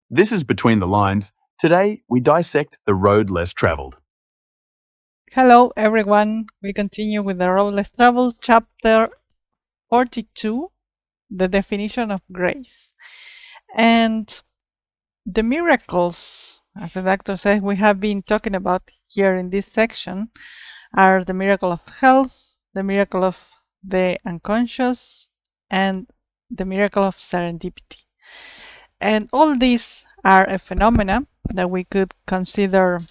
This is Between the Lines. Today, we dissect the road less traveled. Hello, everyone. We continue with the Road Less Traveled, chapter 42, the definition of grace. And the miracles, as the doctor said, we have been talking about here in this section are the miracle of health, the miracle of the unconscious, and the miracle of serendipity. And all these are a phenomena that we could consider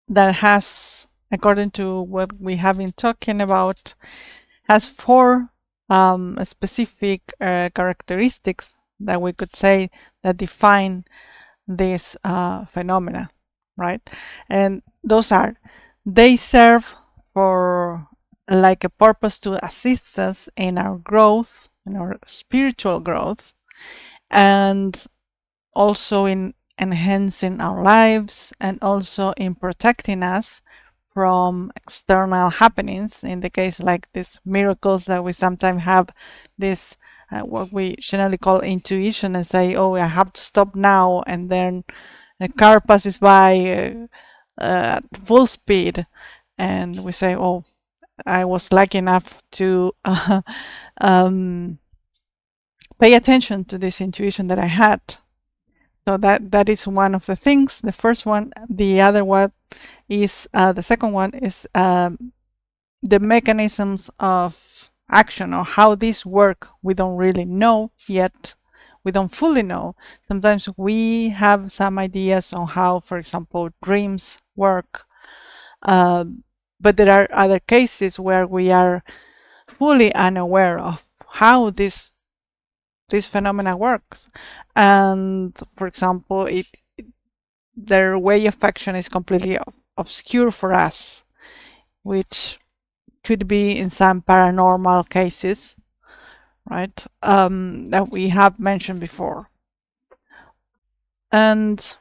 that has, according to what we have been talking about, has four specific characteristics that we could say that define this phenomena, right? And those are, they serve for like a purpose to assist us in our growth, in our spiritual growth, and also in enhancing our lives, and also in protecting us from external happenings. In the case like these miracles that we sometimes have, this what we generally call intuition, and say, oh, I have to stop now, and then a car passes by at full speed, and we say, oh, I was lucky enough to pay attention to this intuition that I had. So that is one of the things. The first one. The other one is the second one is the mechanisms of action, or how these work. We don't really know yet. We don't fully know. Sometimes we have some ideas on how, for example, dreams work, but there are other cases where we are fully unaware of how this phenomena works. And for example, their way of action is completely obscure for us, which could be in some paranormal cases, right, that we have mentioned before. And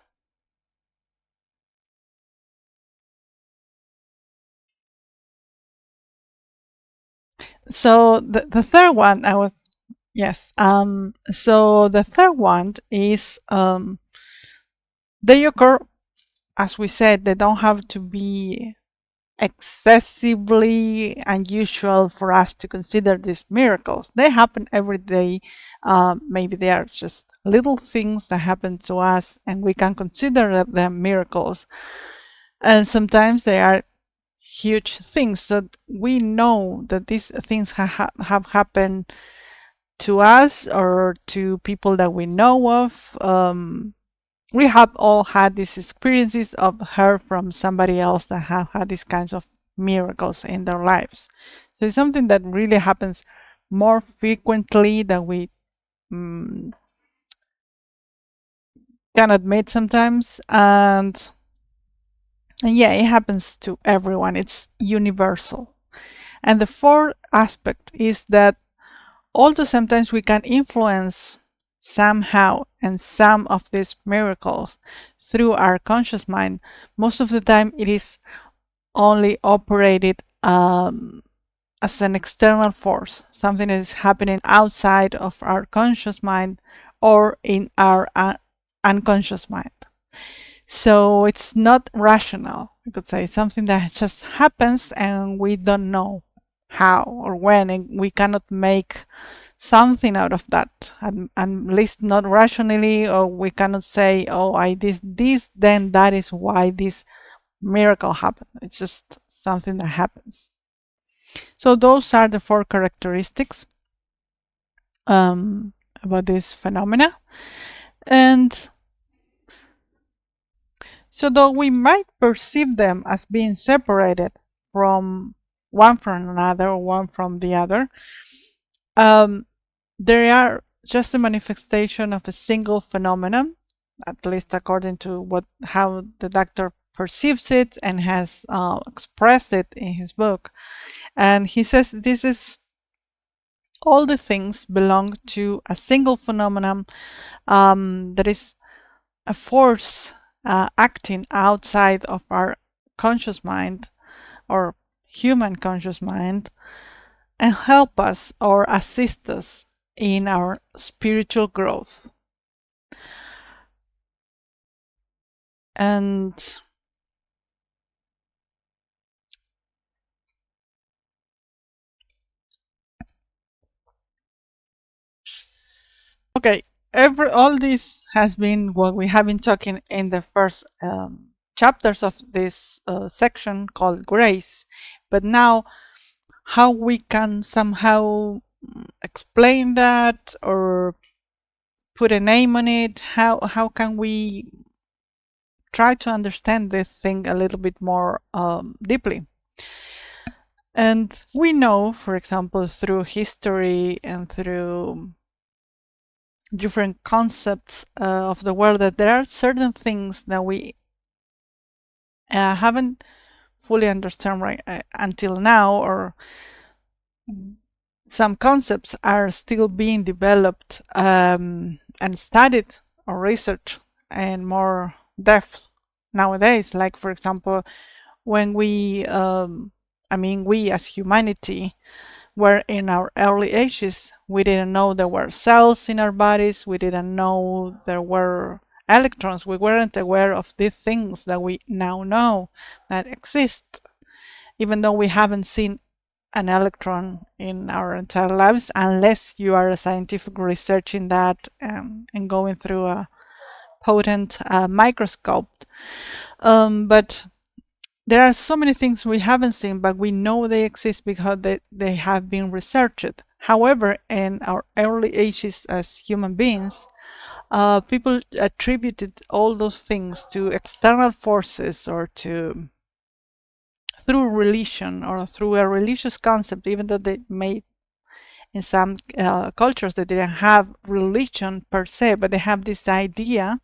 so the third one, so the third one is, they occur, as we said, they don't have to be excessively unusual for us to consider these miracles. They happen every day. Maybe they are just little things that happen to us, and we can consider them miracles. And sometimes they are huge things. So we know that these things have happened to us or to people that we know of. We have all had these experiences of heard from somebody else that have had these kinds of miracles in their lives. So it's something that really happens more frequently than we can admit sometimes. And yeah, it happens to everyone. It's universal. And the fourth aspect is that although sometimes we can influence somehow and some of these miracles through our conscious mind, most of the time it is only operated as an external force, something that is happening outside of our conscious mind or in our unconscious mind. So it's not rational. We could say something that just happens and we don't know how or when, and we cannot make something out of that, at least not rationally, or we cannot say, oh, I did this, then that is why this miracle happened. It's just something that happens. So those are the four characteristics about this phenomena. And so though we might perceive them as being separated from one from another or one from the other, they are just a manifestation of a single phenomenon, at least according to how the doctor perceives it and has expressed it in his book. And he says this is all the things belong to a single phenomenon that is a force acting outside of our conscious mind or human conscious mind, and help us or assist us in our spiritual growth. And okay, all this has been what we have been talking in the first chapters of this section called grace. But now, how we can somehow explain that or put a name on it, how can we try to understand this thing a little bit more deeply? And we know, for example, through history and through different concepts of the world, that there are certain things that we haven't fully understand right until now, or some concepts are still being developed and studied or researched in more depth nowadays. Like, for example, when we as humanity were in our early ages, we didn't know there were cells in our bodies, we didn't know there were electrons, we weren't aware of these things that we now know that exist, even though we haven't seen an electron in our entire lives, unless you are a scientific researching that and going through a potent microscope. But there are so many things we haven't seen, but we know they exist because they have been researched. However, in our early ages as human beings, people attributed all those things to external forces or to through religion or through a religious concept, even though they may, in some cultures, they didn't have religion per se, but they have this idea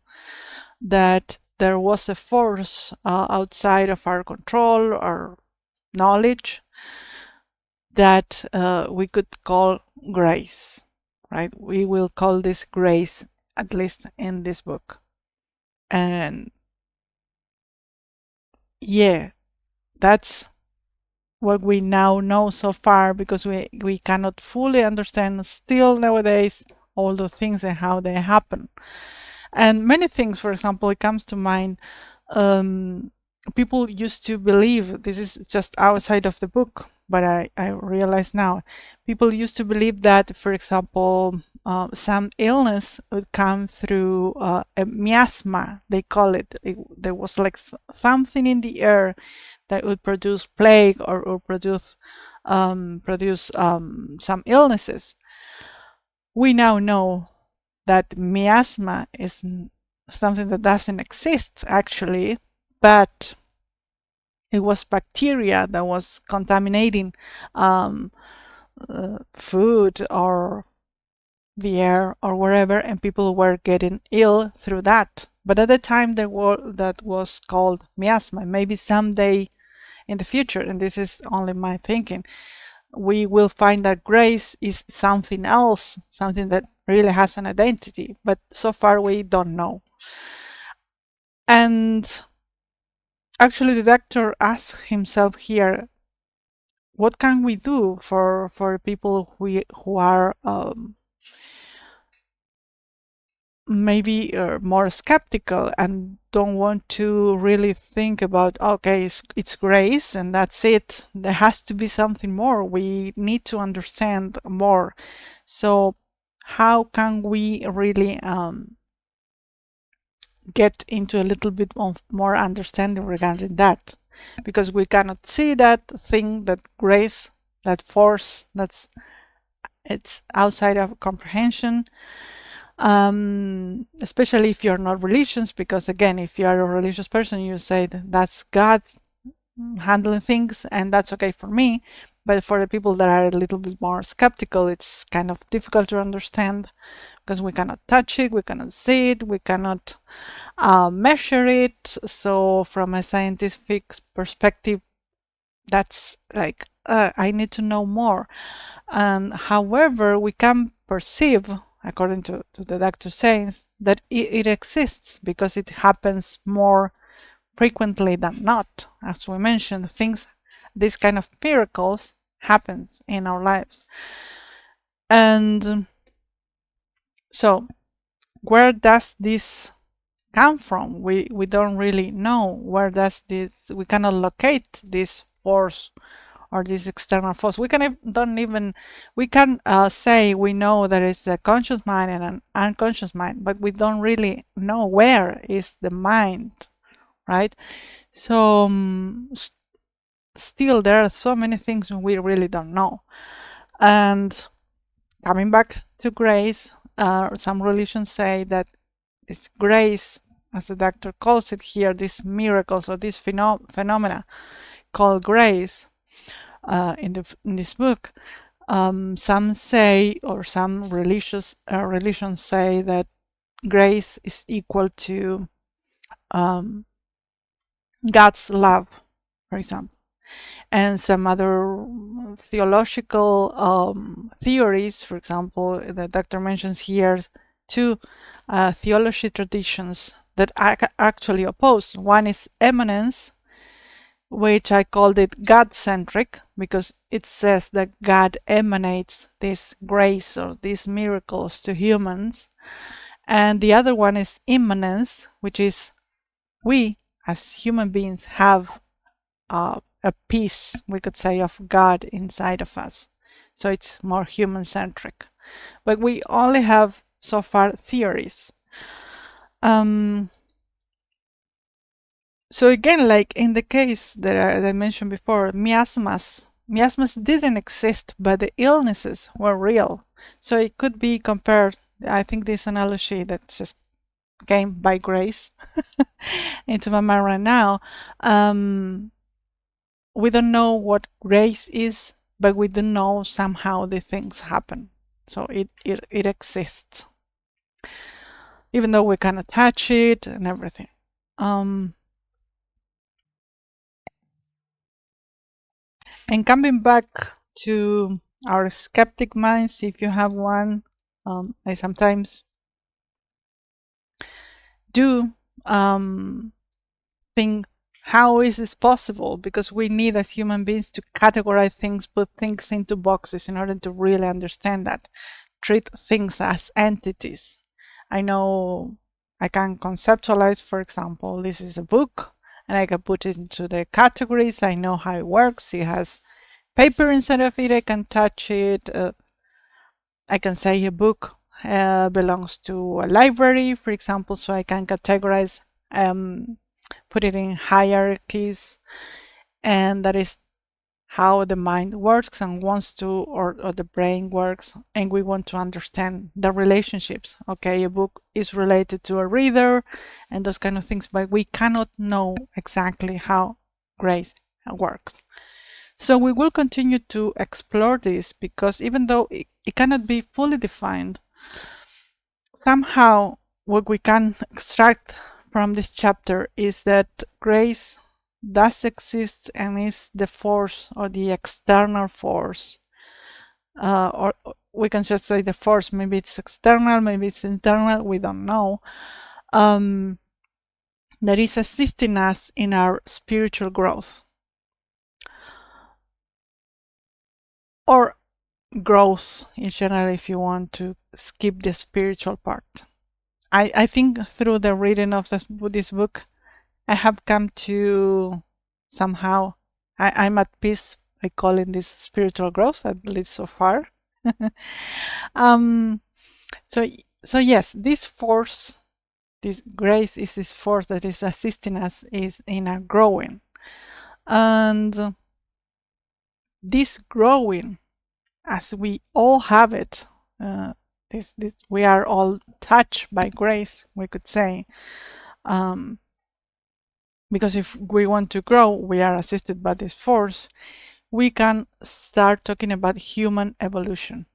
that there was a force outside of our control or knowledge that we could call grace, right? We will call this grace, at least in this book. And yeah, that's what we now know so far, because we cannot fully understand still nowadays all those things and how they happen. And many things, for example, it comes to mind, people used to believe, this is just outside of the book, but I realize now, people used to believe that, for example, some illness would come through a miasma, they call it. There was like something in the air that would produce plague or produce some illnesses. We now know that miasma is something that doesn't exist actually, but it was bacteria that was contaminating food or the air or wherever, and people were getting ill through that. But at the time, that was called miasma. Maybe someday in the future, and this is only my thinking, we will find that grace is something else, something that really has an identity, but so far we don't know. And actually the doctor asks himself here, what can we do for people who are maybe more skeptical and don't want to really think about, okay, it's grace and that's it. There has to be something more. We need to understand more. So how can we really get into a little bit of more understanding regarding that? Because we cannot see that thing, that grace, that force, it's outside of comprehension. Especially if you're not religious, because again, if you are a religious person, you say that's God handling things and that's okay for me. But for the people that are a little bit more skeptical, it's kind of difficult to understand, because we cannot touch it, we cannot see it, we cannot measure it. So from a scientific perspective, that's like, I need to know more. And however, we can perceive, according to the doctor saying, that it exists because it happens more frequently than not. As we mentioned, this kind of miracles happens in our lives. And So where does this come from? We don't really know where does this, we cannot locate this force or this external force. We can we can say we know there is a conscious mind and an unconscious mind, but we don't really know where is the mind, right? So still there are so many things we really don't know. And coming back to grace, some religions say that it's grace, as the doctor calls it here, these miracles or these phenomena called grace in this book. Some say, or some religions say, that grace is equal to God's love, for example. And some other theological theories, for example, the doctor mentions here two theology traditions that are actually opposed. One is immanence, which I called it God-centric, because it says that God emanates this grace or these miracles to humans. And the other one is immanence, which is we as human beings have a piece, we could say, of God inside of us. So it's more human-centric. But we only have so far theories. So again, like in the case that I mentioned before, miasmas didn't exist, but the illnesses were real. So it could be compared, I think this analogy that just came by grace into my mind right now. We don't know what grace is, but we do know somehow the things happen. So it exists, even though we cannot touch it and everything. And coming back to our skeptic minds, if you have one, I sometimes do think, how is this possible? Because we need, as human beings, to categorize things, put things into boxes in order to really understand that, treat things as entities. I know I can conceptualize, for example, this is a book, and I can put it into the categories. I know how it works. It has paper inside of it. I can touch it. I can say a book belongs to a library, for example, so I can categorize, put it in hierarchies, and that is how the mind works and wants to, or the brain works, and we want to understand the relationships. Okay, a book is related to a reader and those kind of things, but we cannot know exactly how grace works. So we will continue to explore this, because even though it cannot be fully defined, somehow what we can extract from this chapter is that grace does exist and is the force, or the external force, or we can just say the force. Maybe it's external, maybe it's internal, we don't know, that is assisting us in our spiritual growth, or growth in general, if you want to skip the spiritual part. I think through the reading of this book, I have come to somehow, I'm at peace by calling this spiritual growth, at least so far. So yes, this force, this grace is this force that is assisting us is in our growing. And this growing, as we all have it, this we are all touched by grace, we could say, because if we want to grow, we are assisted by this force. We can start talking about human evolution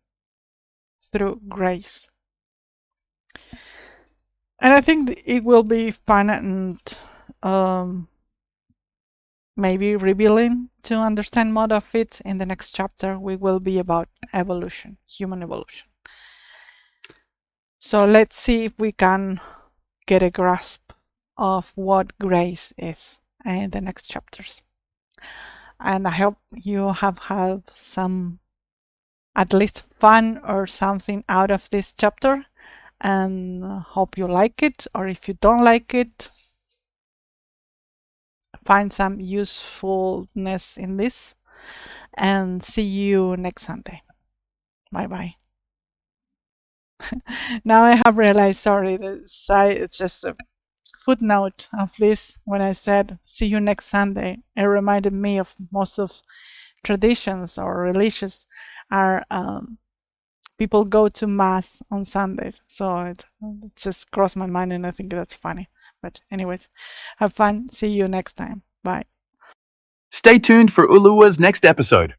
through grace. And I think it will be fun and maybe revealing to understand more of it. In the next chapter, we will be about evolution, human evolution. So let's see if we can get a grasp of what grace is in the next chapters. And I hope you have had some, at least, fun or something out of this chapter. and hope you like it, or if you don't like it, find some usefulness in this, and see you next Sunday. Bye bye. Now I have realized, sorry, it's just a footnote of this. When I said see you next Sunday, it reminded me of most of traditions or religious are people go to mass on Sundays. So it just crossed my mind, and I think that's funny. But anyways, have fun. See you next time. Bye. Stay tuned for Ulua's next episode.